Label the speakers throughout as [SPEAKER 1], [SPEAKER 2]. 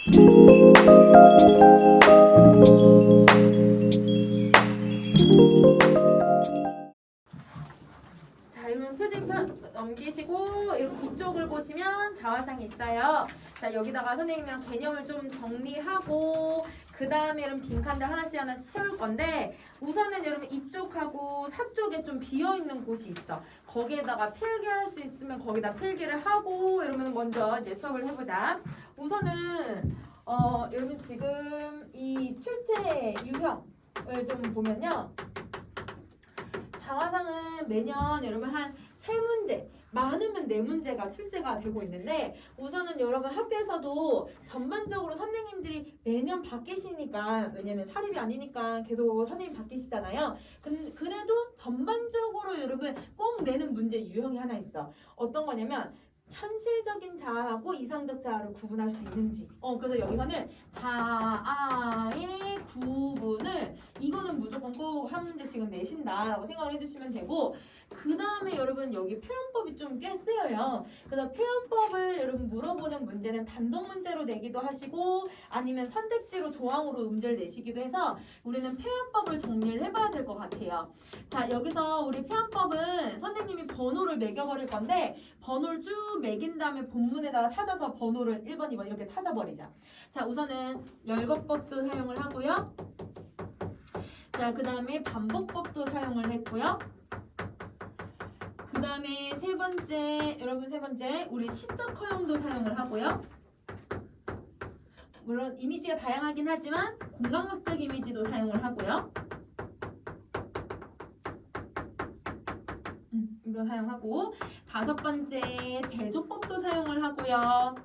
[SPEAKER 1] 자, 이러면 표지판 넘기시고 이렇게 이쪽을 보시면 자화상이 있어요. 자, 여기다가 선생님이랑 개념을 좀 정리하고 그 다음에 여러분 빈칸들 하나씩 채울 건데 우선은 여러분 이쪽하고 사쪽에 좀 비어있는 곳이 있어. 거기에다가 필기할 수 있으면 거기다 필기를 하고 이러면 먼저 이제 수업을 해보자. 우선은 여러분 지금 이 출제 유형을 좀 보면요. 자화상은 매년 여러분 한 3문제, 많으면 4문제가 출제가 되고 있는데 우선은 여러분 학교에서도 전반적으로 선생님들이 매년 바뀌시니까 왜냐면 사립이 아니니까 계속 선생님 바뀌시잖아요. 그래도 전반적으로 여러분 꼭 내는 문제 유형이 하나 있어. 어떤 거냐면 현실적인 자아하고 이상적 자아를 구분할 수 있는지. 그래서 여기서는 자아의 구분을 이거는 무조건 꼭 한 문제씩은 내신다라고 생각을 해주시면 되고 그 다음에 여러분 여기 표현법이 좀 꽤 쓰여요. 그래서 표현법을 여러분 물어보는 문제는 단독 문제로 내기도 하시고 아니면 선택지로 조항으로 문제를 내시기도 해서 우리는 표현법을 정리를 해봐야 될 것 같아요. 자, 여기서 우리 표현법은 선생님이 번호를 매겨버릴 건데 번호를 쭉 매긴 다음에 본문에다가 찾아서 번호를 1번, 2번 이렇게 찾아버리자. 자, 우선은 열거법도 사용을 하고요. 자, 그 다음에 반복법도 사용을 했고요. 그 다음에 세 번째 우리 시적 허용도 사용을 하고요. 물론 이미지가 다양하긴 하지만 공간학적 이미지도 사용을 하고요. 이거 사용하고 5번째 대조법도 사용을 하고요.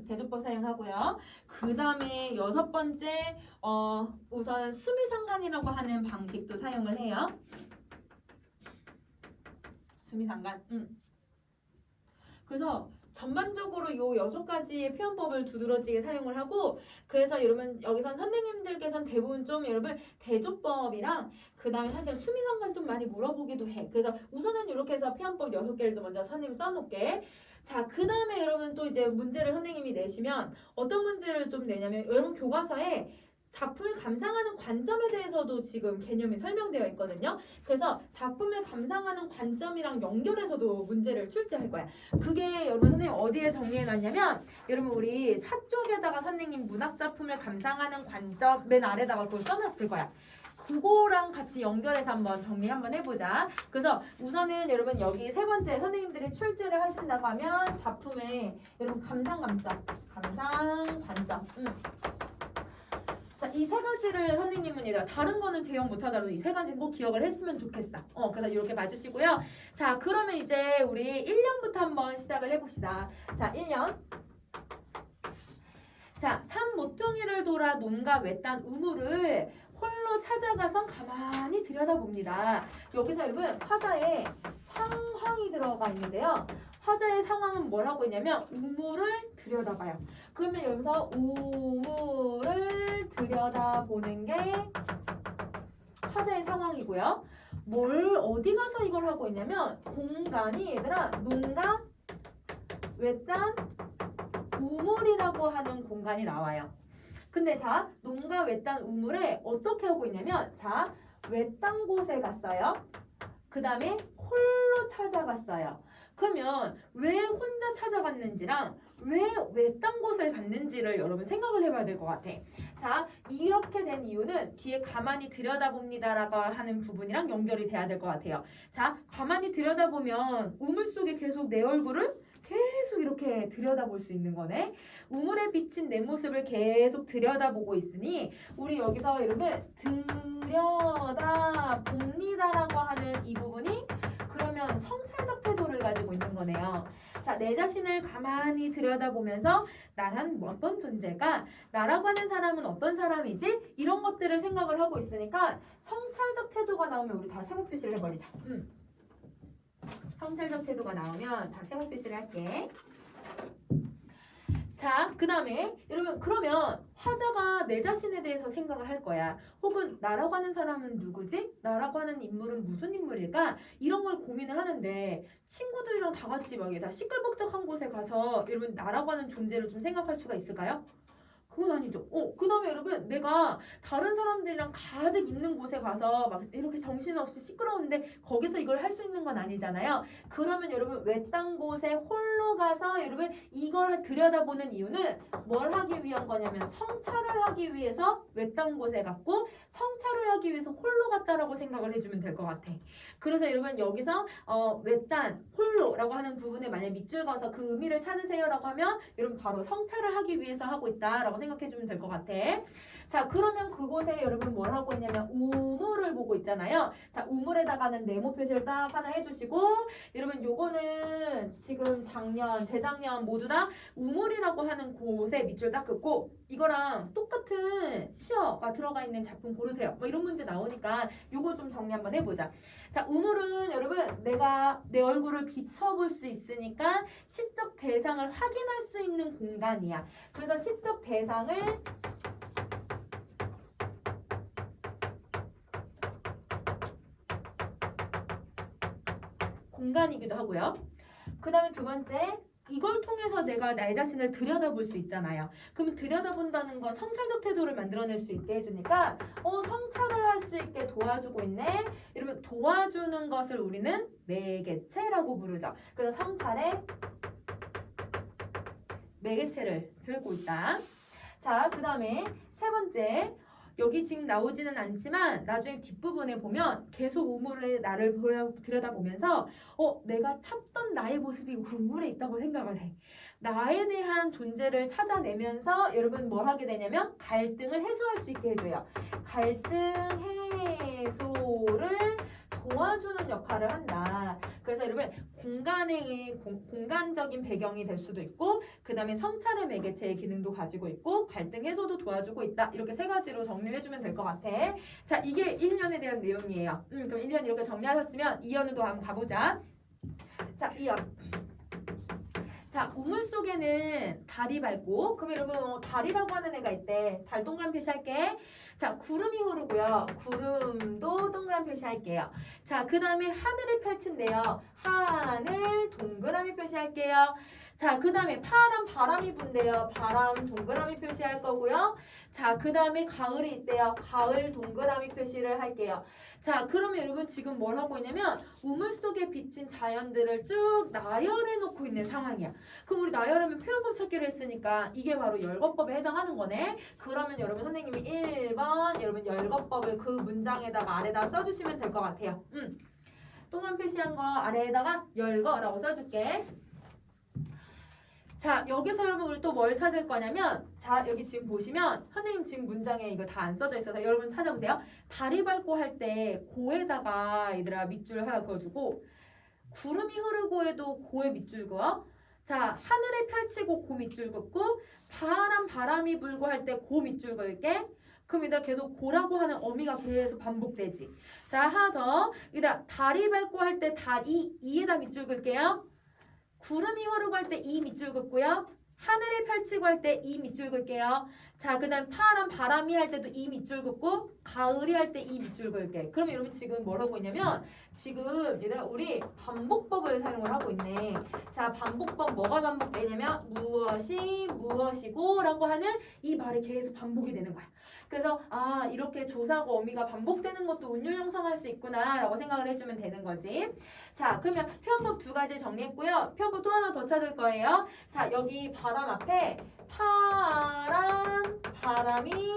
[SPEAKER 1] 대조법 사용하고요. 그 다음에 6번째 우선 수미상관이라고 하는 방식도 사용을 해요. 수미상관. 그래서 전반적으로 요 6가지의 표현법을 두드러지게 사용을 하고 그래서 여러분 여기선 선생님들께서는 대부분 좀 여러분 대조법이랑 그 다음에 사실 수미상관 좀 많이 물어보기도 해. 그래서 우선은 이렇게 해서 표현법 6개를 좀 먼저 선생님 써놓을게. 자, 그 다음에 여러분 또 이제 문제를 선생님이 내시면 어떤 문제를 좀 내냐면 여러분 교과서에 작품을 감상하는 관점에 대해서도 지금 개념이 설명되어 있거든요. 그래서 작품을 감상하는 관점이랑 연결해서도 문제를 출제할 거야. 그게 여러분 선생님 어디에 정리해놨냐면 여러분 우리 사쪽에다가 선생님 문학작품을 감상하는 관점 맨 아래다가 그걸 써놨을 거야. 그거랑 같이 연결해서 한번 정리 한번 해보자. 그래서 우선은 여러분 여기 세 번째 선생님들이 출제를 하신다고 하면 작품의 여러분 감상 관점. 자, 이 3가지를 선생님은 얘들아 다른 거는 제형 못하더라도 이 3가지는 꼭 기억을 했으면 좋겠어. 그래서 이렇게 봐주시고요. 자, 그러면 이제 우리 1년부터 한번 시작을 해봅시다. 자, 1년. 자, 산 모퉁이를 돌아 논과 외딴 우물을 홀로 찾아가서 가만히 들여다봅니다. 여기서 여러분 화자에 상황이 들어가 있는데요. 화자의 상황은 뭐라고 했냐면 우물을 들여다봐요. 그러면 여기서 우물을 들여다보는 게 화자의 상황이고요. 어디 가서 이걸 하고 있냐면 공간이 얘들아 논과 외딴 우물이라고 하는 공간이 나와요. 근데 자, 논과 외딴 우물에 어떻게 하고 있냐면 자, 외딴 곳에 갔어요. 그 다음에 홀로 찾아갔어요. 그러면 왜 혼자 찾아갔는지랑 왜 외딴 곳을 갔는지를 여러분 생각을 해봐야 될 것 같아. 자, 이렇게 된 이유는 뒤에 가만히 들여다봅니다라고 하는 부분이랑 연결이 돼야 될 것 같아요. 자, 가만히 들여다보면 우물 속에 계속 내 얼굴을 계속 이렇게 들여다볼 수 있는 거네. 우물에 비친 내 모습을 계속 들여다보고 있으니 우리 여기서 여러분 들여다봅니다라고 하는 이 부분이 그러면 성찰적 태도를 가지고 있는 거네요. 자, 내 자신을 가만히 들여다보면서 나란 어떤 존재가 나라고 하는 사람은 어떤 사람이지? 이런 것들을 생각을 하고 있으니까 성찰적 태도가 나오면 우리 다 세모 표시를 해버리자. 성찰적 태도가 나오면 다 세모 표시를 할게. 자, 그 다음에 여러분 그러면 화자가 내 자신에 대해서 생각을 할 거야. 혹은 나라고 하는 사람은 누구지? 나라고 하는 인물은 무슨 인물일까? 이런 걸 고민을 하는데 친구들이랑 다 같이 막 다 시끌벅적한 곳에 가서 여러분 나라고 하는 존재를 좀 생각할 수가 있을까요? 그건 아니죠. 그 다음에 여러분 내가 다른 사람들이랑 가득 있는 곳에 가서 막 이렇게 정신없이 시끄러운데 거기서 이걸 할 수 있는 건 아니잖아요. 그러면 여러분 외딴 곳에 홀로 가서 여러분 이걸 들여다보는 이유는 뭘 하기 위한 거냐면 성찰을 하기 위해서 외딴 곳에 갔고 성찰을 하기 위해서 홀로 갔다라고 생각을 해주면 될 것 같아. 그래서 여러분 여기서 외딴 홀로라고 하는 부분에 만약 밑줄 그어서 그 의미를 찾으세요라고 하면 여러분 바로 성찰을 하기 위해서 하고 있다라고 생각해주면 될 것 같아. 자, 그러면 그곳에 여러분 뭘 하고 있냐면 우물을 보고 있잖아요. 자, 우물에다가는 네모 표시를 딱 하나 해주시고 여러분 요거는 지금 작년, 재작년 모두 다 우물이라고 하는 곳에 밑줄 딱 긋고 이거랑 똑같은 시어가 들어가 있는 작품 고르세요. 뭐 이런 문제 나오니까 요거 좀 정리 한번 해보자. 자, 우물은 여러분 내가 내 얼굴을 비춰볼 수 있으니까 시적 대상을 확인할 수 있는 공간이야. 그래서 시적 대상을 공간이기도 하고요. 그 다음에 두 번째, 이걸 통해서 내가 내 자신을 들여다볼 수 있잖아요. 그러면 들여다본다는 건 성찰적 태도를 만들어낼 수 있게 해주니까 성찰을 할 수 있게 도와주고 있네. 이러면 도와주는 것을 우리는 매개체라고 부르죠. 그래서 성찰의 매개체를 들고 있다. 자, 그 다음에 세 번째, 여기 지금 나오지는 않지만 나중에 뒷부분에 보면 계속 우물에 나를 들여다보면서 내가 찾던 나의 모습이 우물에 있다고 생각을 해. 나에 대한 존재를 찾아내면서 여러분 뭘 하게 되냐면 갈등을 해소할 수 있게 해줘요. 갈등 해소를 도와주는 역할을 한다. 그래서 여러분 공간적인 배경이 될 수도 있고 그 다음에 성찰의 매개체의 기능도 가지고 있고 갈등 해소도 도와주고 있다. 이렇게 세 가지로 정리를 해주면 될 것 같아. 자, 이게 1년에 대한 내용이에요. 그럼 1년 이렇게 정리하셨으면 2년으로 한번 가보자. 자, 2년. 자, 우물 속에는 달이 밝고 그럼 여러분 달이라고 하는 애가 있대. 달 동그란 표시할게. 자, 구름이 흐르고요. 구름도 동그란 표시할게요. 자, 그 다음에 하늘을 펼친대요. 하늘 동그라미 표시할게요. 자, 그 다음에 파란 바람이 분대요. 바람 동그라미 표시할 거고요. 자, 그 다음에 가을이 있대요. 가을 동그라미 표시를 할게요. 자, 그러면 여러분 지금 뭘 하고 있냐면 우물 속에 비친 자연들을 쭉 나열해 놓고 있는 상황이야. 그럼 우리 나열하면 표현법 찾기로 했으니까 이게 바로 열거법에 해당하는 거네. 그러면 여러분 선생님이 1번 여러분 열거법을 그 문장에다가 아래다 써주시면 될 것 같아요. 동그란 표시한 거 아래에다가 열거라고 써줄게. 자, 여기서 여러분 우리 또 뭘 찾을 거냐면 자, 여기 지금 보시면 선생님 지금 문장에 이거 다 안 써져 있어서 여러분 찾아보세요. 다리 밟고 할 때 고에다가 얘들아 밑줄 하나 그어주고 구름이 흐르고 해도 고에 밑줄 그어. 자, 하늘에 펼치고 고 밑줄 긋고 바람이 불고 할 때 고 밑줄 그을게. 그럼 얘들아 계속 고라고 하는 어미가 계속 반복되지. 자, 하나 더. 얘들아 다리 밟고 할 때 이에다 밑줄 그을게요. 구름이 흐르고 할 때 이 밑줄 긋고요. 하늘을 펼치고 할 때 이 밑줄 그을게요. 자, 그 다음 파란 바람이 할 때도 이 밑줄 긋고 가을이 할 때 이 밑줄 그을게. 그럼 여러분 지금 뭘 하고 있냐면 지금 얘들아 우리 반복법을 사용을 하고 있네. 자, 반복법 뭐가 반복되냐면 무엇이 무엇이고 라고 하는 이 말이 계속 반복이 되는 거야. 그래서 이렇게 조사고 어미가 반복되는 것도 운율 형성할 수 있구나 라고 생각을 해주면 되는 거지. 자, 그러면 표현법 두 가지 정리했고요. 표현법 또 하나 더 찾을 거예요. 자, 여기 바람 앞에 파란 바람이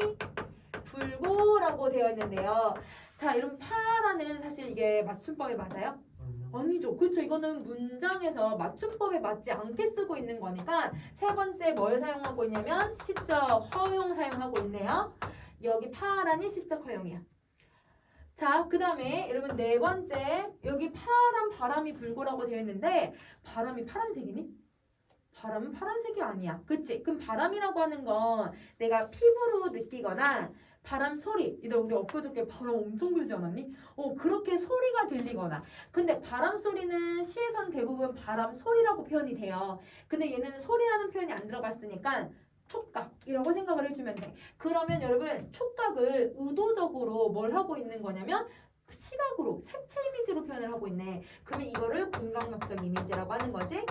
[SPEAKER 1] 불고 라고 되어 있는데요. 자, 이런 파란은 사실 이게 맞춤법에 맞아요? 아니죠. 그렇죠. 이거는 문장에서 맞춤법에 맞지 않게 쓰고 있는 거니까 세 번째 뭘 사용하고 있냐면 시적 허용 사용하고 있네요. 여기 파란이 시적 허용이야. 자, 그 다음에 여러분 네 번째 여기 파란 바람이 불고라고 되어 있는데 바람이 파란색이니? 바람은 파란색이 아니야. 그치? 그럼 바람이라고 하는 건 내가 피부로 느끼거나 바람 소리, 우리 엊그저께 바람 엄청 불지 않았니? 그렇게 소리가 들리거나. 근데 바람 소리는 시에선 대부분 바람 소리라고 표현이 돼요. 근데 얘는 소리라는 표현이 안 들어갔으니까 촉각이라고 생각을 해주면 돼. 그러면 여러분 촉각을 의도적으로 뭘 하고 있는 거냐면 시각으로, 색채 이미지로 표현을 하고 있네. 그러면 이거를 공감각적 이미지라고 하는 거지.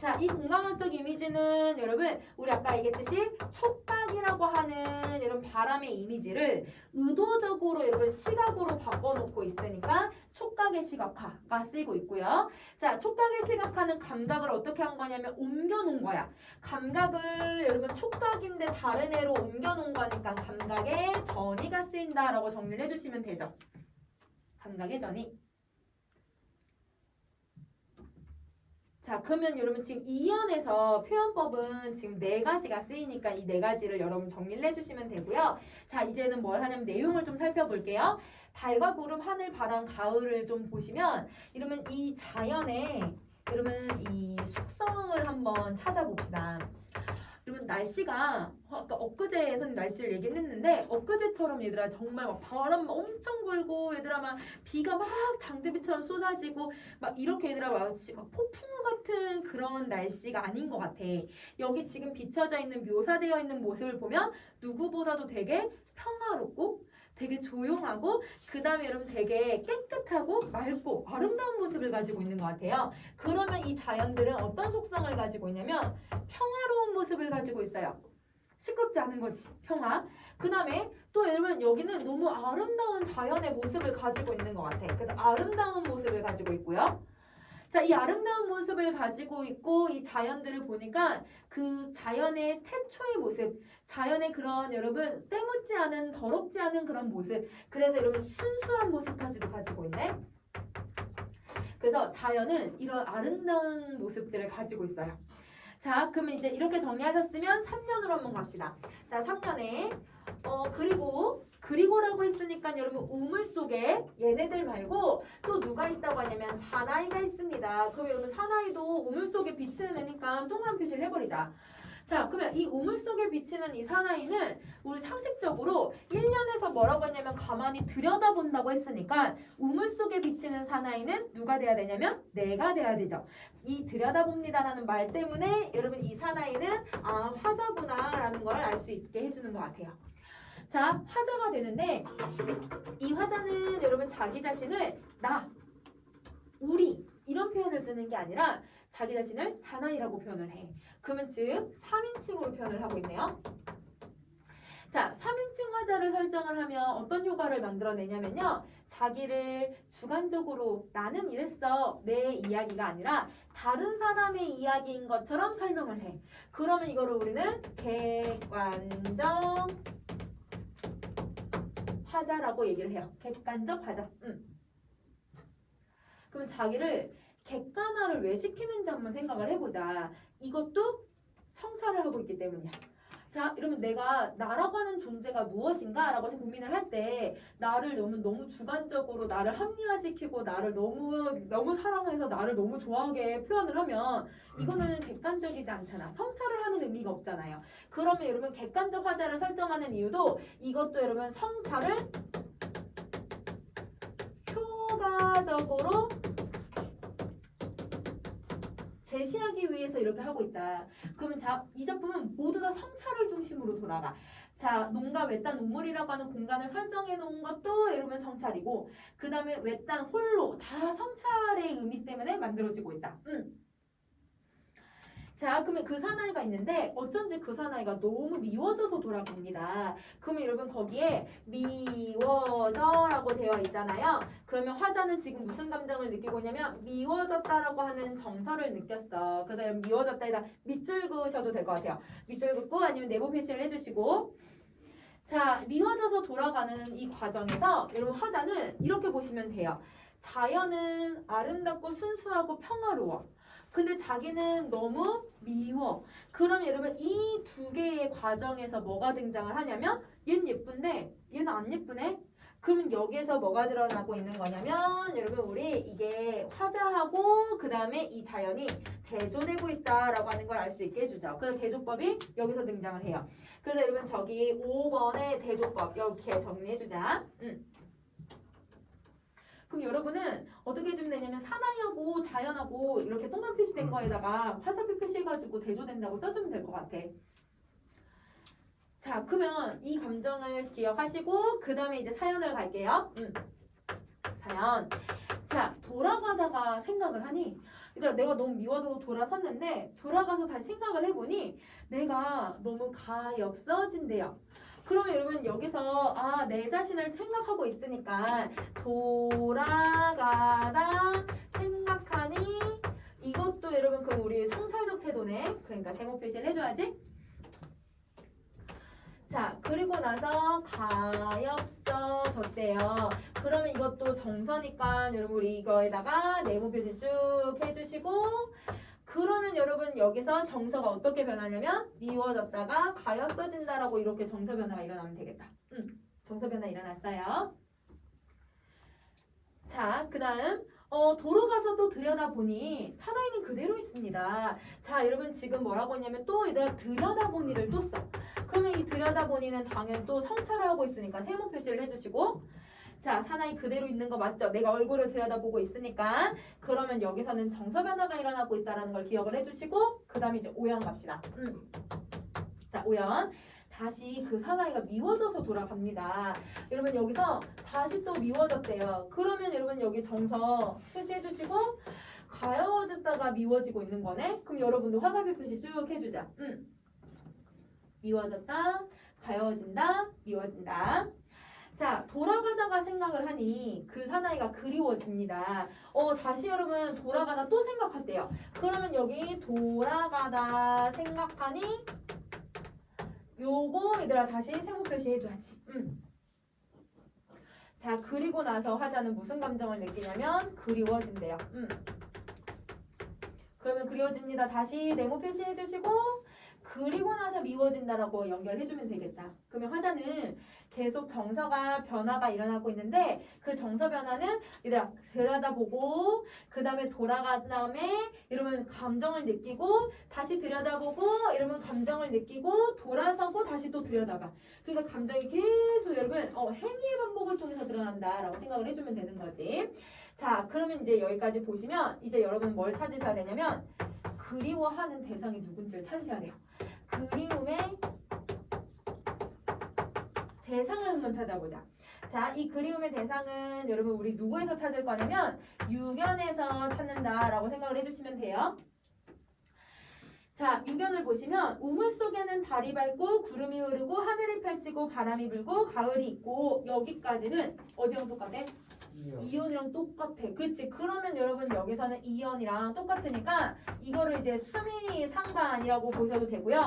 [SPEAKER 1] 자, 이 공간학적 이미지는 여러분 우리 아까 얘기했듯이 촉각이라고 하는 이런 바람의 이미지를 의도적으로 여러분 시각으로 바꿔놓고 있으니까 촉각의 시각화가 쓰이고 있고요. 자, 촉각의 시각화는 감각을 어떻게 한 거냐면 옮겨놓은 거야. 감각을 여러분 촉각인데 다른 애로 옮겨놓은 거니까 감각의 전이가 쓰인다라고 정리를 해주시면 되죠. 감각의 전이. 자, 그러면 여러분 지금 이연에서 표현법은 지금 4가지가 쓰이니까 이 4가지를 여러분 정리를 해주시면 되고요. 자, 이제는 뭘 하냐면 내용을 좀 살펴볼게요. 달과 구름, 하늘, 바람, 가을을 좀 보시면 이러면 이 자연의 이러면 이 속성을 한번 찾아봅시다. 여러분 날씨가 아까 엊그제 선생님 날씨를 얘기를 했는데 엊그제처럼 얘들아 정말 막 바람 엄청 불고 얘들아 막 비가 막 장대비처럼 쏟아지고 막 이렇게 얘들아 막 폭풍우 같은 그런 날씨가 아닌 것 같아. 여기 지금 비춰져 있는 묘사되어 있는 모습을 보면 누구보다도 되게 평화롭고 되게 조용하고 그 다음에 여러분 되게 깨끗하고 맑고 아름다운 모습을 가지고 있는 것 같아요. 그러면 이 자연들은 어떤 속성을 가지고 있냐면 평화로운 모습을 가지고 있어요. 시끄럽지 않은 거지, 평화. 그 다음에 또 여러분 여기는 너무 아름다운 자연의 모습을 가지고 있는 것 같아. 그래서 아름다운 모습을 가지고 있고요. 자, 이 아름다운 모습을 가지고 있고 이 자연들을 보니까 그 자연의 태초의 모습, 자연의 그런 여러분 때묻지 않은 더럽지 않은 그런 모습, 그래서 여러분 순수한 모습까지도 가지고 있네. 그래서 자연은 이런 아름다운 모습들을 가지고 있어요. 자, 그러면 이제 이렇게 정리하셨으면 3년으로 한번 갑시다. 자, 3년에 그리고라고 했으니까 여러분 우물 속에 얘네들 말고 또 누가 있다고 하냐면 사나이가 있습니다. 그럼 여러분 사나이도 우물 속에 비치는 애니까 동그란 표시를 해버리자. 자, 그러면 이 우물 속에 비치는 이 사나이는 우리 상식적으로 1년에서 뭐라고 했냐면 가만히 들여다본다고 했으니까 우물 속에 비치는 사나이는 누가 돼야 되냐면 내가 돼야 되죠. 이 들여다봅니다라는 말 때문에 여러분 이 사나이는 아 화자구나 라는 걸 알 수 있게 해주는 것 같아요. 자, 화자가 되는데 이 화자는 여러분 자기 자신을 나, 우리 이런 표현을 쓰는 게 아니라 자기 자신을 사나이라고 표현을 해. 그러면 즉 3인칭으로 표현을 하고 있네요. 자, 3인칭 화자를 설정을 하면 어떤 효과를 만들어내냐면요. 자기를 주관적으로 나는 이랬어 내 이야기가 아니라 다른 사람의 이야기인 것처럼 설명을 해. 그러면 이거를 우리는 객관적 화자라고 얘기를 해요. 객관적 화자. 그럼 자기를 객관화를 왜 시키는지 한번 생각을 해보자. 이것도 성찰을 하고 있기 때문이야. 자, 이러면 내가 나라고 하는 존재가 무엇인가? 라고 고민을 할 때 나를 너무 주관적으로 나를 합리화시키고 나를 너무 사랑해서 나를 너무 좋아하게 표현을 하면 이거는 객관적이지 않잖아. 성찰을 하는 의미가 없잖아요. 그러면 여러분 객관적 화자를 설정하는 이유도 이것도 여러분 성찰을 효과적으로 제시하기 위해서 이렇게 하고 있다. 그러면 이 작품은 모두 다 성찰을 중심으로 돌아가. 자, 농가 외딴 우물이라고 하는 공간을 설정해 놓은 것도 이러면 성찰이고 그 다음에 외딴 홀로 다 성찰의 의미 때문에 만들어지고 있다. 자, 그러면 그 사나이가 있는데 어쩐지 그 사나이가 너무 미워져서 돌아갑니다. 그러면 여러분 거기에 미워져라고 되어 있잖아요. 그러면 화자는 지금 무슨 감정을 느끼고 있냐면 미워졌다라고 하는 정서를 느꼈어. 그래서 여러분 미워졌다에다 밑줄 그으셔도 될 것 같아요. 밑줄 긋고 아니면 네모 표시를 해주시고 자, 미워져서 돌아가는 이 과정에서 여러분 화자는 이렇게 보시면 돼요. 자연은 아름답고 순수하고 평화로워. 근데 자기는 너무 미워. 그럼 여러분 이 두 개의 과정에서 뭐가 등장을 하냐면 얘는 예쁜데 얘는 안 예쁘네. 그러면 여기에서 뭐가 드러나고 있는 거냐면 여러분 우리 이게 화자하고 그 다음에 이 자연이 대조되고 있다라고 하는 걸 알 수 있게 해주죠. 그래서 대조법이 여기서 등장을 해요. 그래서 여러분 저기 5번의 대조법 이렇게 정리해주자. 그럼 여러분은 어떻게 해주면 되냐면 사나이하고 자연하고 이렇게 동그란 표시된 거에다가 화살표 표시해가지고 대조된다고 써주면 될 것 같아. 자, 그러면 이 감정을 기억하시고 그 다음에 이제 사연을 갈게요. 사연. 자, 돌아가다가 생각을 하니 얘들아 내가 너무 미워져서 돌아섰는데 돌아가서 다시 생각을 해보니 내가 너무 가엾어진대요. 그러면 여러분 여기서 내 자신을 생각하고 있으니까 돌아가다 생각하니 이것도 여러분 그럼 우리 성찰적 태도네. 그러니까 세모 표시를 해줘야지. 자, 그리고 나서 가엾어졌대요. 그러면 이것도 정서니까 여러분 우리 이거에다가 네모 표시 쭉 해주시고 그러면 여러분 여기서 정서가 어떻게 변하냐면 미워졌다가 가엾어진다라고 이렇게 정서 변화가 일어나면 되겠다. 정서 변화 일어났어요. 자, 그 다음 도로 가서 또 들여다보니 사나이는 그대로 있습니다. 자, 여러분 지금 뭐라고 했냐면 또 얘들아 들여다보니를 또 써. 그러면 이 들여다보니는 당연히 또 성찰을 하고 있으니까 세모 표시를 해주시고 자, 사나이 그대로 있는 거 맞죠? 내가 얼굴을 들여다보고 있으니까 그러면 여기서는 정서 변화가 일어나고 있다는 걸 기억을 해주시고 그 다음에 이제 오연 갑시다. 자, 오연. 다시 그 사나이가 미워져서 돌아갑니다. 여러분 여기서 다시 또 미워졌대요. 그러면 여러분 여기 정서 표시해주시고 가여워졌다가 미워지고 있는 거네. 그럼 여러분도 화살표 표시 쭉 해주자. 미워졌다, 가여워진다, 미워진다. 자, 돌아가다가 생각을 하니 그 사나이가 그리워집니다. 다시 여러분 돌아가다 또 생각할게요. 그러면 여기 돌아가다 생각하니 요거 얘들아 다시 세모 표시해줘야지. 자, 그리고 나서 화자는 무슨 감정을 느끼냐면 그리워진대요. 그러면 그리워집니다. 다시 네모 표시해주시고 그리고 나서 미워진다라고 연결해주면 되겠다. 그러면 화자는 계속 정서가 변화가 일어나고 있는데 그 정서 변화는 얘들아 들여다보고 그 다음에 돌아간 다음에 이러면 감정을 느끼고 다시 들여다보고 이러면 감정을 느끼고 돌아서고 다시 또 들여다봐. 그러니까 감정이 계속 여러분 행위의 반복을 통해서 드러난다라고 생각을 해주면 되는 거지. 자, 그러면 이제 여기까지 보시면 이제 여러분 뭘 찾으셔야 되냐면 그리워하는 대상이 누군지를 찾으셔야 돼요. 그리움의 대상을 한번 찾아보자. 자, 이 그리움의 대상은 여러분 우리 누구에서 찾을 거냐면 유견에서 찾는다라고 생각을 해주시면 돼요. 자, 유견을 보시면 우물 속에는 달이 밝고 구름이 흐르고 하늘이 펼치고 바람이 불고 가을이 있고 여기까지는 어디랑 똑같아? 이온이랑 똑같아. 그렇지. 그러면 여러분 여기서는 이온이랑 똑같으니까 이거를 이제 수미상관이라고 보셔도 되고요.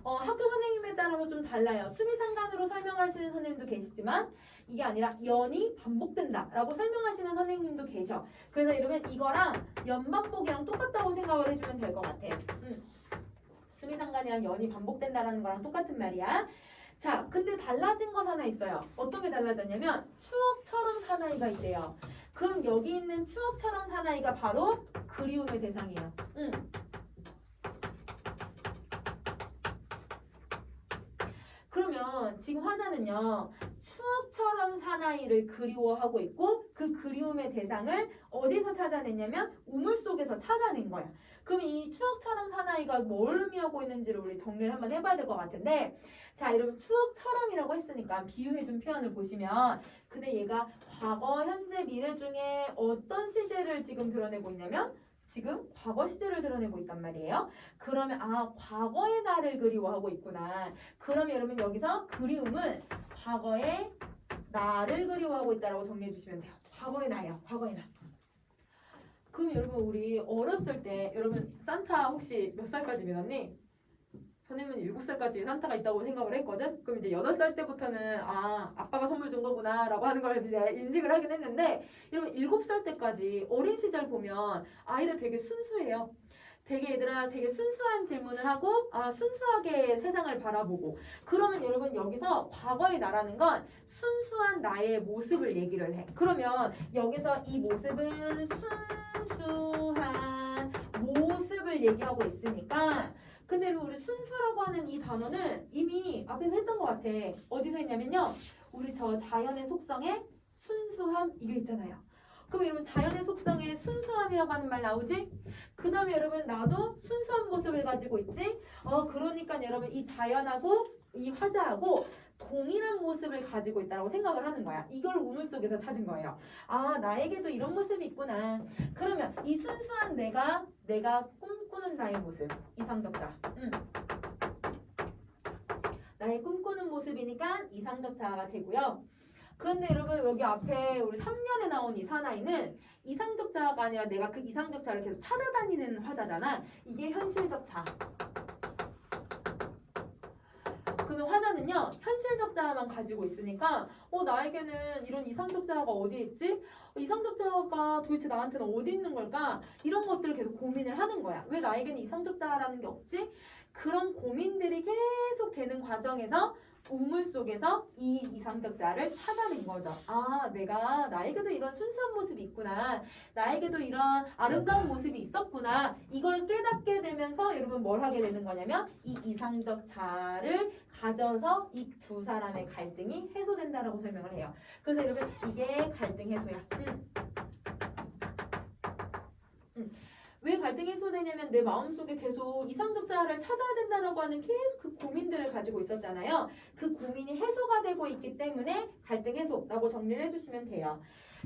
[SPEAKER 1] 학교 선생님에 따라서 좀 달라요. 수미상관으로 설명하시는 선생님도 계시지만 이게 아니라 연이 반복된다 라고 설명하시는 선생님도 계셔. 그래서 여러분 이거랑 연반복이랑 똑같다고 생각을 해주면 될 것 같아. 수미상관이랑 연이 반복된다라는 거랑 똑같은 말이야. 자, 근데 달라진 것 하나 있어요. 어떤 게 달라졌냐면 추억처럼 사나이가 있대요. 그럼 여기 있는 추억처럼 사나이가 바로 그리움의 대상이에요. 그러면 지금 화자는요. 추억처럼 사나이를 그리워하고 있고 그 그리움의 대상을 어디서 찾아냈냐면 우물 속에서 찾아낸 거야. 그럼 이 추억처럼 사나이가 뭘 의미하고 있는지를 우리 정리를 한번 해봐야 될 것 같은데 자, 여러분 추억처럼이라고 했으니까 비유해준 표현을 보시면 근데 얘가 과거, 현재, 미래 중에 어떤 시제를 지금 드러내고 있냐면 지금 과거 시제를 드러내고 있단 말이에요. 그러면 과거의 나를 그리워하고 있구나. 그러면 여러분 여기서 그리움은 과거의 나를 그리워하고 있다라고 정리해 주시면 돼요. 과거의 나예요. 과거의 나. 그럼 여러분 우리 어렸을 때 여러분 산타 혹시 몇 살까지 믿었니? 선생님은 7살까지 산타가 있다고 생각을 했거든? 그럼 이제 8살 때부터는 아빠가 선물 준 거구나 라고 하는 걸 이제 인식을 하긴 했는데 여러분 7살 때까지 어린 시절 보면 아이들 되게 순수해요. 되게 얘들아 되게 순수한 질문을 하고 순수하게 세상을 바라보고 그러면 여러분 여기서 과거의 나라는 건 순수한 나의 모습을 얘기를 해. 그러면 여기서 이 모습은 순수한 모습을 얘기하고 있으니까 근데 우리 순수라고 하는 이 단어는 이미 앞에서 했던 것 같아. 어디서 했냐면요. 우리 저 자연의 속성에 순수함 이게 있잖아요. 그럼 여러분 자연의 속성에 순수함이라고 하는 말 나오지? 그 다음에 여러분 나도 순수한 모습을 가지고 있지? 그러니까 여러분 이 자연하고 이 화자하고 동일한 모습을 가지고 있다고 생각을 하는 거야. 이걸 우물 속에서 찾은 거예요. 아, 나에게도 이런 모습이 있구나. 그러면 이 순수한 내가 꿈꾸는 나의 모습, 이상적자. 나의 꿈꾸는 모습이니까 이상적자가 되고요. 그런데 여러분 여기 앞에 우리 3년에 나온 이 사나이는 이상적자가 아니라 내가 그 이상적자를 계속 찾아다니는 화자잖아. 이게 현실적자. 그러면 화자는요 현실적자만 가지고 있으니까 나에게는 이런 이상적자가 어디 있지? 이상적자가 도대체 나한테는 어디 있는 걸까? 이런 것들을 계속 고민을 하는 거야. 왜 나에게는 이상적자라는 게 없지? 그런 고민들이 계속 되는 과정에서 우물 속에서 이 이상적자를 찾아낸 거죠. 아, 나에게도 이런 순수한 모습이 있구나. 나에게도 이런 아름다운 모습이 있었구나. 이걸 깨닫게 되면서 여러분 뭘 하게 되는 거냐면 이 이상적자를 가져서 이 두 사람의 갈등이 해소된다라고 설명을 해요. 그래서 여러분 이게 갈등 해소야. 왜 갈등이 해소되냐면 내 마음속에 계속 이상적자를 찾아야 된다라고 하는 계속 그 고민들을 가지고 있었잖아요. 그 고민이 해소가 되고 있기 때문에 갈등 해소라고 정리를 해주시면 돼요.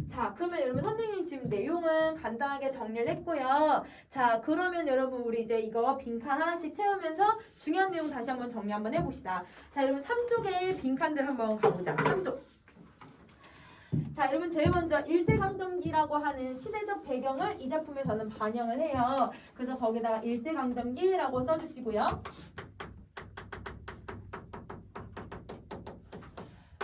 [SPEAKER 1] 자, 그러면 여러분 선생님 지금 내용은 간단하게 정리를 했고요. 자, 그러면 여러분 우리 이제 이거 빈칸 하나씩 채우면서 중요한 내용 다시 한번 정리 한번 해봅시다. 자, 여러분 3쪽의 빈칸들 한번 가보자. 3쪽. 자, 여러분 제일 먼저 일제강점기라고 하는 시대적 배경을 이 작품에서는 반영을 해요. 그래서 거기다가 일제강점기라고 써주시고요.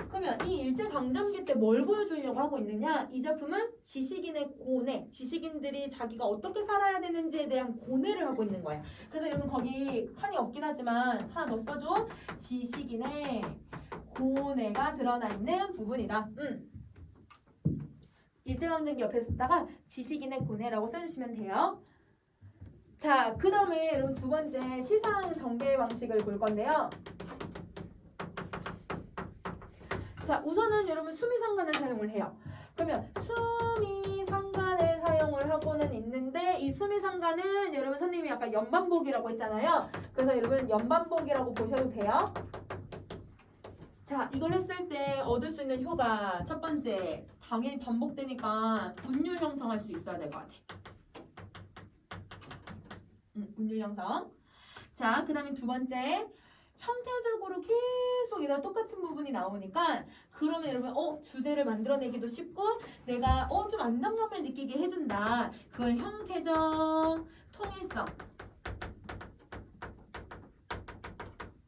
[SPEAKER 1] 그러면 이 일제강점기 때 뭘 보여주려고 하고 있느냐? 이 작품은 지식인의 고뇌, 지식인들이 자기가 어떻게 살아야 되는지에 대한 고뇌를 하고 있는 거예요. 그래서 여러분 거기 칸이 없긴 하지만 하나 더 써줘. 지식인의 고뇌가 드러나 있는 부분이다. 일제강점기 옆에 쓰다가 지식인의 고뇌라고 써주시면 돼요. 자, 그 다음에 여러분 두 번째 시상 전개 방식을 볼 건데요. 자, 우선은 여러분 수미상관을 사용을 해요. 그러면 수미상관을 사용을 하고는 있는데 이 수미상관은 여러분 선생님이 아까 연반복이라고 했잖아요. 그래서 여러분 연반복이라고 보셔도 돼요. 자, 이걸 했을 때 얻을 수 있는 효과 첫 번째, 당연히 반복되니까 운율 형성할 수 있어야 될 것 같아. 운율 형성. 자, 그 다음에 두 번째, 형태적으로 계속 이런 똑같은 부분이 나오니까 그러면 여러분 주제를 만들어내기도 쉽고 내가 좀 안정감을 느끼게 해준다. 그걸 형태적 통일성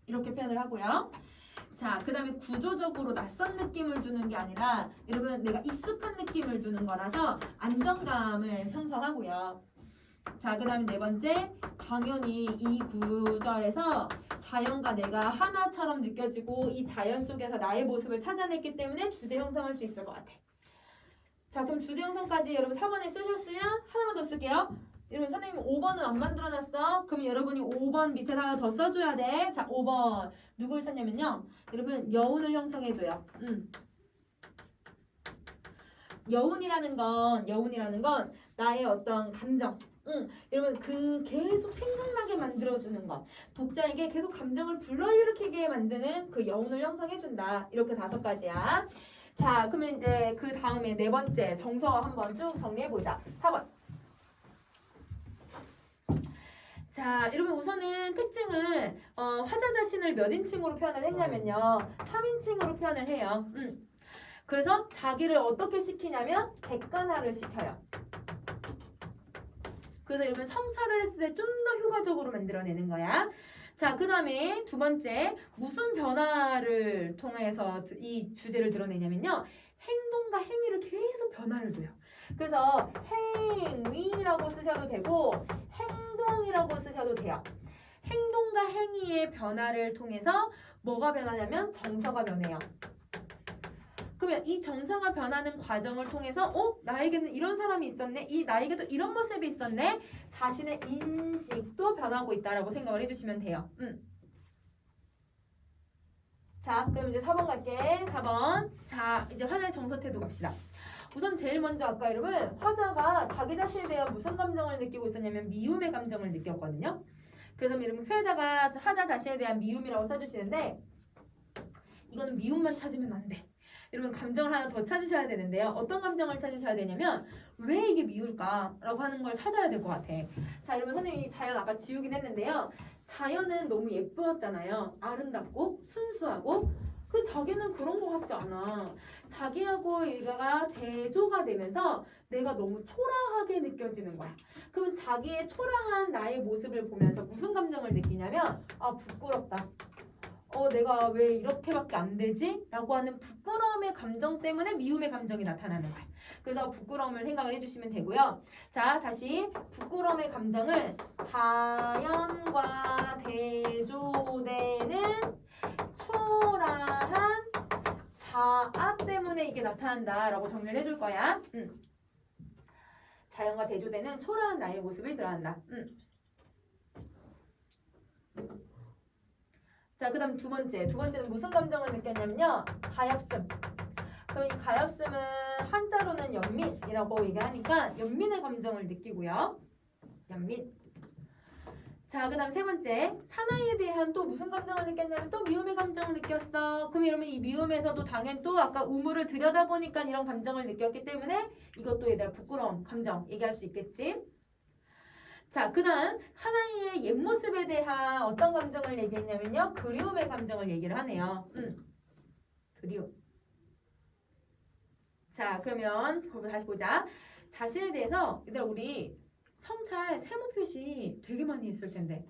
[SPEAKER 1] 이렇게 표현을 하고요. 자, 그 다음에 구조적으로 낯선 느낌을 주는 게 아니라 여러분 내가 익숙한 느낌을 주는 거라서 안정감을 형성하고요. 자, 그 다음에 네 번째, 당연히 이 구절에서 자연과 내가 하나처럼 느껴지고 이 자연 속에서 나의 모습을 찾아냈기 때문에 주제 형성할 수 있을 것 같아. 자, 그럼 주제 형성까지 여러분 4번에 쓰셨으면 하나만 더 쓸게요. 여러분 선생님 5번은 안 만들어놨어. 그럼 여러분이 5번 밑에 하나 더 써줘야 돼. 자, 5번 누굴 찾냐면요. 여러분 여운을 형성해줘요. 여운이라는 건 나의 어떤 감정. 여러분 그 계속 생각나게 만들어주는 것, 독자에게 계속 감정을 불러일으키게 만드는 그 여운을 형성해준다. 이렇게 5가지야. 자, 그러면 이제 그 다음에 네 번째 정서 한번 쭉 정리해보자. 4번. 자, 여러분 우선은 특징은 화자 자신을 몇 인칭으로 표현을 했냐면요. 3인칭으로 표현을 해요. 그래서 자기를 어떻게 시키냐면 객관화를 시켜요. 그래서 여러분 성찰을 했을 때 좀 더 효과적으로 만들어내는 거야. 자, 그 다음에 두 번째 무슨 변화를 통해서 이 주제를 드러내냐면요. 행동과 행위를 계속 변화를 줘요. 그래서 행위라고 쓰셔도 되고 행동이라고 쓰셔도 돼요. 행동과 행위의 변화를 통해서 뭐가 변하냐면 정서가 변해요. 그러면 이 정서가 변하는 과정을 통해서 나에게는 이런 사람이 있었네, 나에게도 이런 모습이 있었네, 자신의 인식도 변하고 있다라고 생각을 해주시면 돼요. 자, 그럼 이제 4번 갈게. 4번. 자, 이제 화자의 정서 태도 갑시다. 우선 제일 먼저 아까 여러분 화자가 자기 자신에 대한 무슨 감정을 느끼고 있었냐면 미움의 감정을 느꼈거든요. 그래서 여러분 표에다가 화자 자신에 대한 미움이라고 써주시는데 이거는 미움만 찾으면 안 돼. 여러분 감정을 하나 더 찾으셔야 되는데요. 어떤 감정을 찾으셔야 되냐면 왜 이게 미울까? 라고 하는 걸 찾아야 될 것 같아. 자, 여러분 선생님이 자연 아까 지우긴 했는데요. 자연은 너무 예쁘었잖아요. 아름답고 순수하고 그 자기는 그런 것 같지 않아. 자기하고 얘가 대조가 되면서 내가 너무 초라하게 느껴지는 거야. 그럼 자기의 초라한 나의 모습을 보면서 무슨 감정을 느끼냐면 아 부끄럽다. 내가 왜 이렇게밖에 안 되지? 라고 하는 부끄러움의 감정 때문에 미움의 감정이 나타나는 거야. 그래서 부끄러움을 생각을 해주시면 되고요. 자, 다시 부끄러움의 감정은 자연과 대조되는 초라한 자아 때문에 이게 나타난다라고 정리를 해줄 거야. 자연과 대조되는 초라한 나의 모습이 드러난다. 자, 그 다음 두 번째는 무슨 감정을 느꼈냐면요. 가엾음. 그럼 이 가엾음은 한자로는 연민이라고 얘기하니까 연민의 감정을 느끼고요. 연민. 자, 그 다음 세 번째. 사나이에 대한 또 무슨 감정을 느꼈냐면 또 미움의 감정을 느꼈어. 그럼 여러분 이 미움에서도 당연히 또 아까 우물을 들여다보니까 이런 감정을 느꼈기 때문에 이것도 얘들아 부끄러움 감정 얘기할 수 있겠지. 자, 그 다음 하나의 옛 모습에 대한 어떤 감정을 얘기했냐면요. 그리움의 감정을 얘기를 하네요. 그리움. 자, 그러면 다시 보자. 자신에 대해서 얘들아 우리 성찰 세모 표시 되게 많이 했을 텐데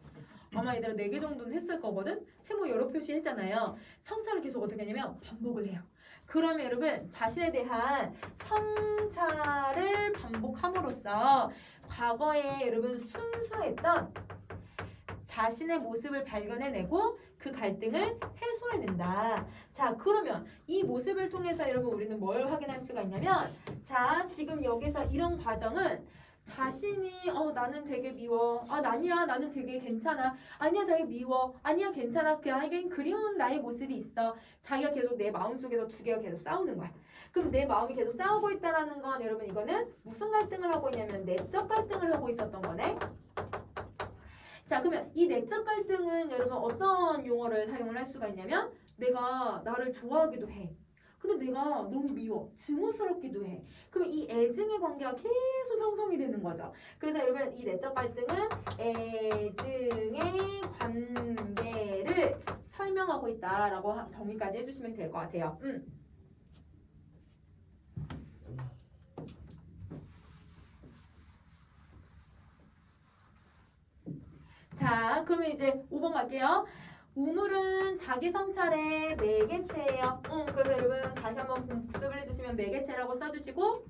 [SPEAKER 1] 아마 얘들아 4개 정도는 했을 거거든. 세모 여러 표시 했잖아요. 성찰을 계속 어떻게 하냐면 반복을 해요. 그러면 여러분 자신에 대한 성찰을 반복함으로써 과거에 여러분 순수했던 자신의 모습을 발견해내고 그 갈등을 해소해낸다. 자, 그러면 이 모습을 통해서 여러분 우리는 뭘 확인할 수가 있냐면 자, 지금 여기서 이런 과정은 자신이 나는 되게 미워. 아니야 나는 되게 괜찮아. 아니야 되게 미워. 아니야 괜찮아. 나에겐 그리운 나의 모습이 있어. 자기가 계속 내 마음속에서 두 개가 계속 싸우는 거야. 그럼 내 마음이 계속 싸우고 있다라는 건 여러분 이거는 무슨 갈등을 하고 있냐면 내적 갈등을 하고 있었던 거네. 자, 그러면 이 내적 갈등은 여러분 어떤 용어를 사용을 할 수가 있냐면 내가 나를 좋아하기도 해. 근데 내가 너무 미워. 증오스럽기도 해. 그럼 이 애증의 관계가 계속 형성이 되는 거죠. 그래서 여러분 이 내적 갈등은 애증의 관계를 설명하고 있다라고 정리까지 해주시면 될 것 같아요. 자, 그러면 이제 5번 갈게요. 우물은 자기 성찰의 매개체예요. 그래서 여러분 다시 한번 복습을 해주시면 매개체라고 써주시고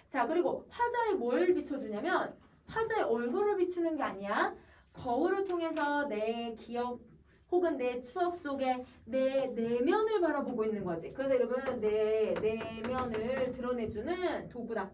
[SPEAKER 1] 자, 그리고 화자에 뭘 비춰주냐면 화자의 얼굴을 비추는 게 아니야. 거울을 통해서 내 기억 혹은 내 추억 속에 내 내면을 바라보고 있는 거지. 그래서 여러분 내 내면을 드러내주는 도구다.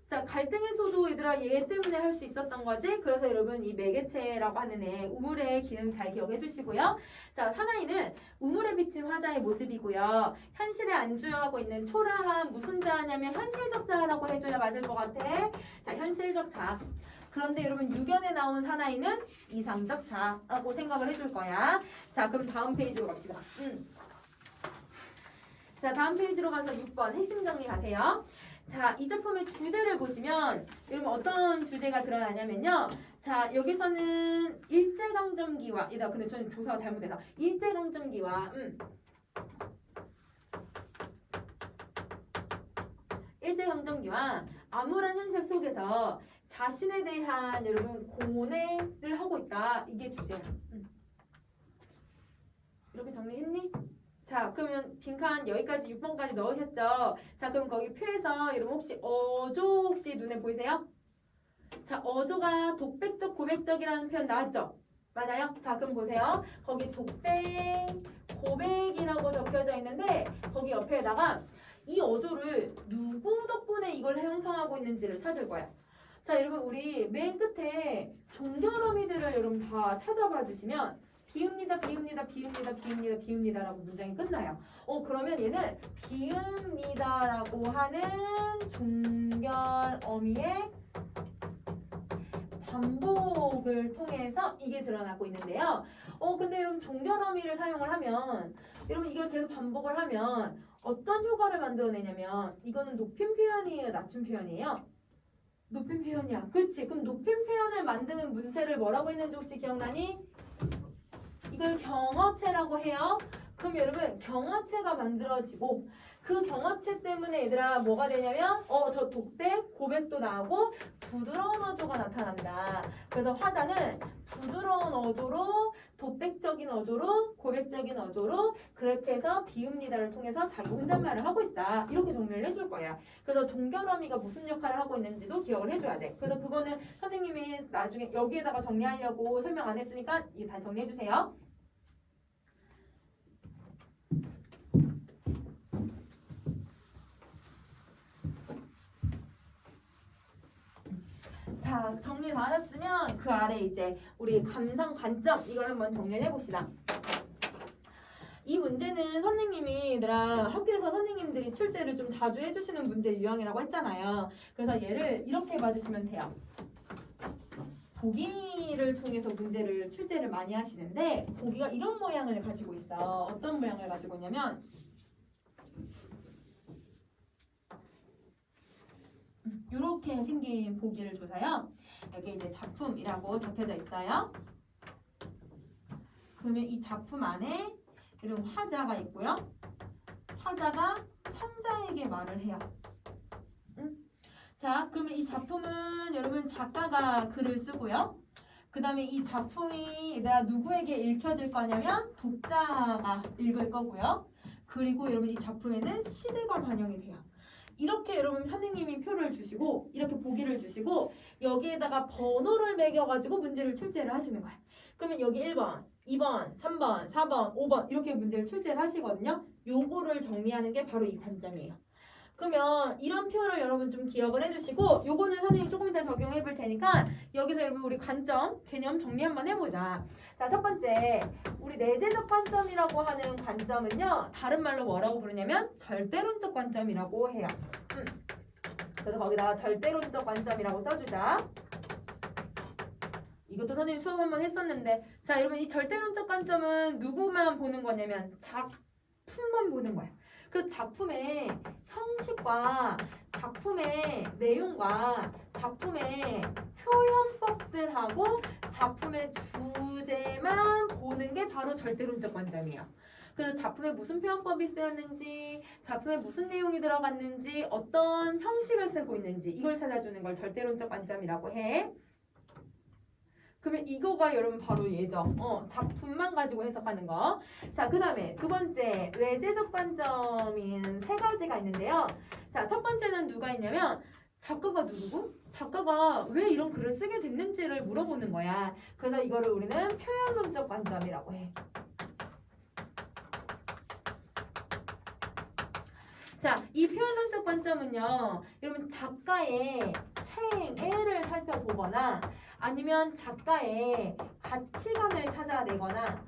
[SPEAKER 1] 자, 갈등 해소도 얘들아 얘 때문에 할 수 있었던 거지. 그래서 여러분 이 매개체라고 하는 애 우물의 기능 잘 기억해 두시고요. 자, 사나이는 우물에 비친 화자의 모습이고요. 현실에 안주하고 있는 초라한 무슨 자냐면 현실적 자라고 해줘야 맞을 것 같아. 자, 현실적 자. 그런데 여러분 유견에 나온 사나이는 이상적 자라고 생각을 해줄 거야. 자, 그럼 다음 페이지로 갑시다. 자, 다음 페이지로 가서 6번 핵심 정리 가세요. 자, 이 작품의 주제를 보시면 여러분 어떤 주제가 드러나냐면요. 자, 여기서는 일제강점기와 근데 저는 조사가 잘못돼서 일제강점기와 일제강점기와 암울한 현실 속에서 자신에 대한 여러분 고뇌를 하고 있다. 이게 주제야. 이렇게 정리했니? 자, 그러면 빈칸 여기까지 6번까지 넣으셨죠? 자, 그럼 거기 표에서 여러분 혹시 어조 혹시 눈에 보이세요? 자, 어조가 독백적, 고백적이라는 표현 나왔죠? 맞아요? 자, 그럼 보세요. 거기 독백, 고백이라고 적혀져 있는데 거기 옆에다가 이 어조를 누구 덕분에 이걸 형성하고 있는지를 찾을 거야. 자, 여러분 우리 맨 끝에 종결어미들을 여러분 다 찾아봐 주시면 비읍니다, 비읍니다, 비읍니다, 비읍니다, 비읍니다라고 문장이 끝나요. 그러면 얘는 비읍니다라고 하는 종결어미의 반복을 통해서 이게 드러나고 있는데요. 근데 여러분 종결어미를 사용을 하면 여러분 이걸 계속 반복을 하면 어떤 효과를 만들어내냐면 이거는 높임 표현이에요, 낮춤 표현이에요? 높임 표현이야. 그렇지. 그럼 높임 표현을 만드는 문체를 뭐라고 했는지 혹시 기억나니? 이걸 경어체라고 해요. 그럼 여러분 경어체가 만들어지고 그 경어체 때문에 얘들아 뭐가 되냐면 저 독백, 고백도 나오고 부드러운 어조가 나타난다. 그래서 화자는 부드러운 어조로 독백적인 어조로 고백적인 어조로 그렇게 해서 비읍니다를 통해서 자기 혼잣말을 하고 있다. 이렇게 정리를 해줄 거야. 그래서 종결어미가 무슨 역할을 하고 있는지도 기억을 해줘야 돼. 그래서 그거는 선생님이 나중에 여기에다가 정리하려고 설명 안 했으니까 이거 다 정리해주세요. 자, 정리 다 하셨으면 그 아래 이제 우리 감상 관점 이걸 한번 정리를 해봅시다. 이 문제는 선생님이 얘들아 학교에서 선생님들이 출제를 좀 자주 해주시는 문제 유형이라고 했잖아요. 그래서 얘를 이렇게 봐주시면 돼요. 보기를 통해서 문제를 출제를 많이 하시는데 보기가 이런 모양을 가지고 있어. 어떤 모양을 가지고 있냐면 이렇게 생긴 보기를 줘서요. 여기 이제 작품이라고 적혀져 있어요. 그러면 이 작품 안에 이런 화자가 있고요. 화자가 청자에게 말을 해요. 자, 그러면 이 작품은 여러분 작가가 글을 쓰고요. 그 다음에 이 작품이 내가 누구에게 읽혀질 거냐면 독자가 읽을 거고요. 그리고 여러분 이 작품에는 시대가 반영이 돼요. 이렇게 여러분 선생님이 표를 주시고 이렇게 보기를 주시고 여기에다가 번호를 매겨가지고 문제를 출제를 하시는 거예요. 그러면 여기 1번, 2번, 3번, 4번, 5번 이렇게 문제를 출제를 하시거든요. 요거를 정리하는 게 바로 이 관점이에요. 그러면 이런 표를 여러분 좀 기억을 해주시고 요거는 선생님 조금 이따 적용해 볼 테니까 여기서 여러분 우리 관점, 개념 정리 한번 해보자. 자, 첫 번째 우리 내재적 관점이라고 하는 관점은요 다른 말로 뭐라고 부르냐면 절대론적 관점이라고 해요. 그래서 거기다가 절대론적 관점이라고 써주자. 이것도 선생님 수업 한번 했었는데 자 여러분 이 절대론적 관점은 누구만 보는 거냐면 작품만 보는 거예요. 그 작품의 형식과 작품의 내용과 작품의 표현법들하고 작품의 주제만 보는 게 바로 절대론적 관점이에요. 그래서 작품에 무슨 표현법이 쓰였는지, 작품에 무슨 내용이 들어갔는지, 어떤 형식을 쓰고 있는지 이걸 찾아주는 걸 절대론적 관점이라고 해. 그러면 이거가 여러분 바로 얘죠. 작품만 가지고 해석하는 거. 자, 그 다음에 두 번째 외재적 관점인 세 가지가 있는데요. 자, 첫 번째는 누가 있냐면 작가가 누구고 작가가 왜 이런 글을 쓰게 됐는지를 물어보는 거야. 그래서 이거를 우리는 표현론적 관점이라고 해. 자, 이 표현론적 관점은요. 여러분 작가의 생애를 살펴보거나 아니면 작가의 가치관을 찾아내거나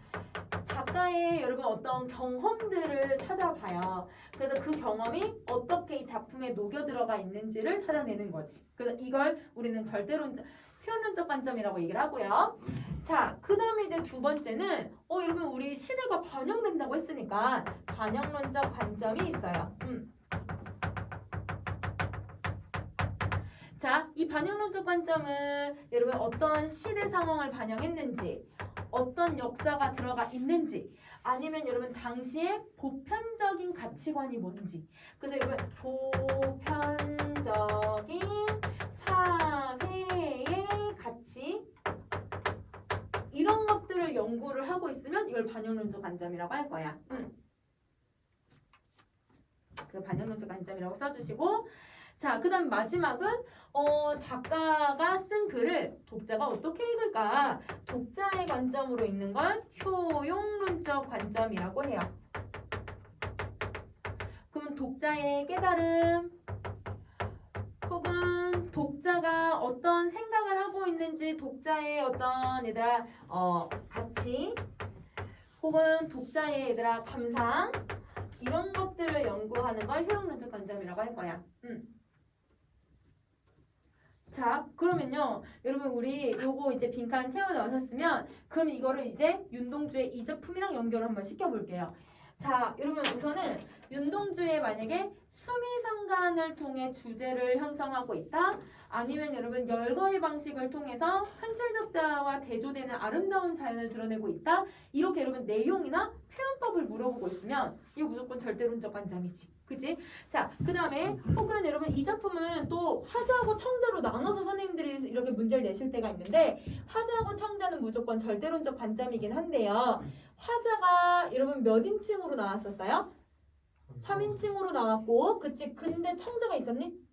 [SPEAKER 1] 작가의 여러분 어떤 경험들을 찾아봐요. 그래서 그 경험이 어떻게 이 작품에 녹여 들어가 있는지를 찾아내는 거지. 그래서 이걸 우리는 표현론적 관점이라고 얘기를 하고요. 자, 그 다음에 이제 두 번째는 여러분 우리 시대가 반영된다고 했으니까 반영론적 관점이 있어요. 자, 이 반영론적 관점은 여러분 어떤 시대 상황을 반영했는지 어떤 역사가 들어가 있는지 아니면 여러분 당시에 보편적인 가치관이 뭔지 그래서 여러분 보편적인 사회의 가치 이런 것들을 연구를 하고 있으면 이걸 반영론적 관점이라고 할 거야. 그 반영론적 관점이라고 써주시고 자, 그 다음 마지막은 작가가 쓴 글을 독자가 어떻게 읽을까? 독자의 관점으로 읽는 걸 효용론적 관점이라고 해요. 그럼 독자의 깨달음 혹은 독자가 어떤 생각을 하고 있는지 독자의 어떤 얘들아 가치 혹은 독자의 얘들아 감상 이런 것들을 연구하는 걸 효용론적 관점이라고 할 거야. 자, 그러면요. 여러분 우리 요거 이제 빈칸 채워 넣으셨으면 그럼 이거를 이제 윤동주의 이적품이랑 연결을 한번 시켜볼게요. 자, 여러분 우선은 윤동주의 만약에 수미상관을 통해 주제를 형성하고 있다. 아니면 여러분 열거의 방식을 통해서 현실적자와 대조되는 아름다운 자연을 드러내고 있다. 이렇게 여러분 내용이나 표현법을 물어보고 있으면 이거 무조건 절대론적 관점이지. 그치? 자, 그 다음에 혹은 여러분 이 작품은 또 화자하고 청자로 나눠서 선생님들이 이렇게 문제를 내실 때가 있는데 화자하고 청자는 무조건 절대론적 관점이긴 한데요. 화자가 여러분 몇 인칭으로 나왔었어요? 3인칭으로 나왔고 그치? 근데 청자가 있었니?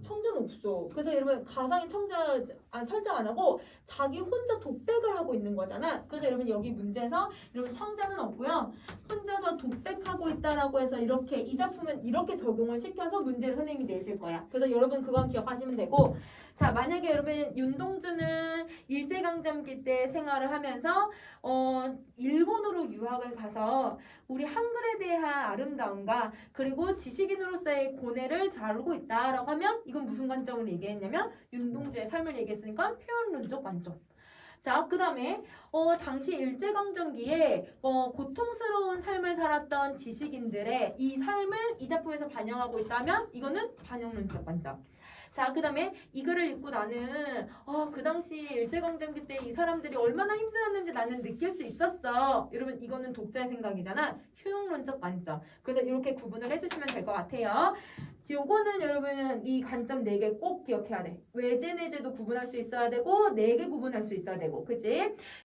[SPEAKER 1] 청자는 없어. 그래서 여러분 가상의 청자 설정 안 하고 자기 혼자 독백을 하고 있는 거잖아. 그래서 여러분 여기 문제에서 여러분 청자는 없고요. 혼자서 독백하고 있다라고 해서 이렇게 이 작품은 이렇게 적용을 시켜서 문제를 선생님이 내실 거야. 그래서 여러분 그건 기억하시면 되고 자 만약에 여러분 윤동주는 일제강점기 때 생활을 하면서 일본으로 유학을 가서 우리 한글에 대한 아름다움과 그리고 지식인으로서의 고뇌를 다루고 있다라고 하면 이건 무슨 관점을 얘기했냐면 윤동주의 삶을 얘기했으니까 표현론적 관점. 자, 그 다음에 당시 일제강점기에 고통스러운 삶을 살았던 지식인들의 이 삶을 이 작품에서 반영하고 있다면 이거는 반영론적 관점. 자, 그 다음에 이 글을 읽고 나는 그 당시 일제강점기 때 이 사람들이 얼마나 힘들었는지 나는 느낄 수 있었어. 여러분 이거는 독자의 생각이잖아. 효용론적 관점. 그래서 이렇게 구분을 해주시면 될 것 같아요. 요거는 여러분 이 관점 4개 꼭 기억해야 돼. 외제 내제도 구분할 수 있어야 되고 4개 구분할 수 있어야 되고 그치?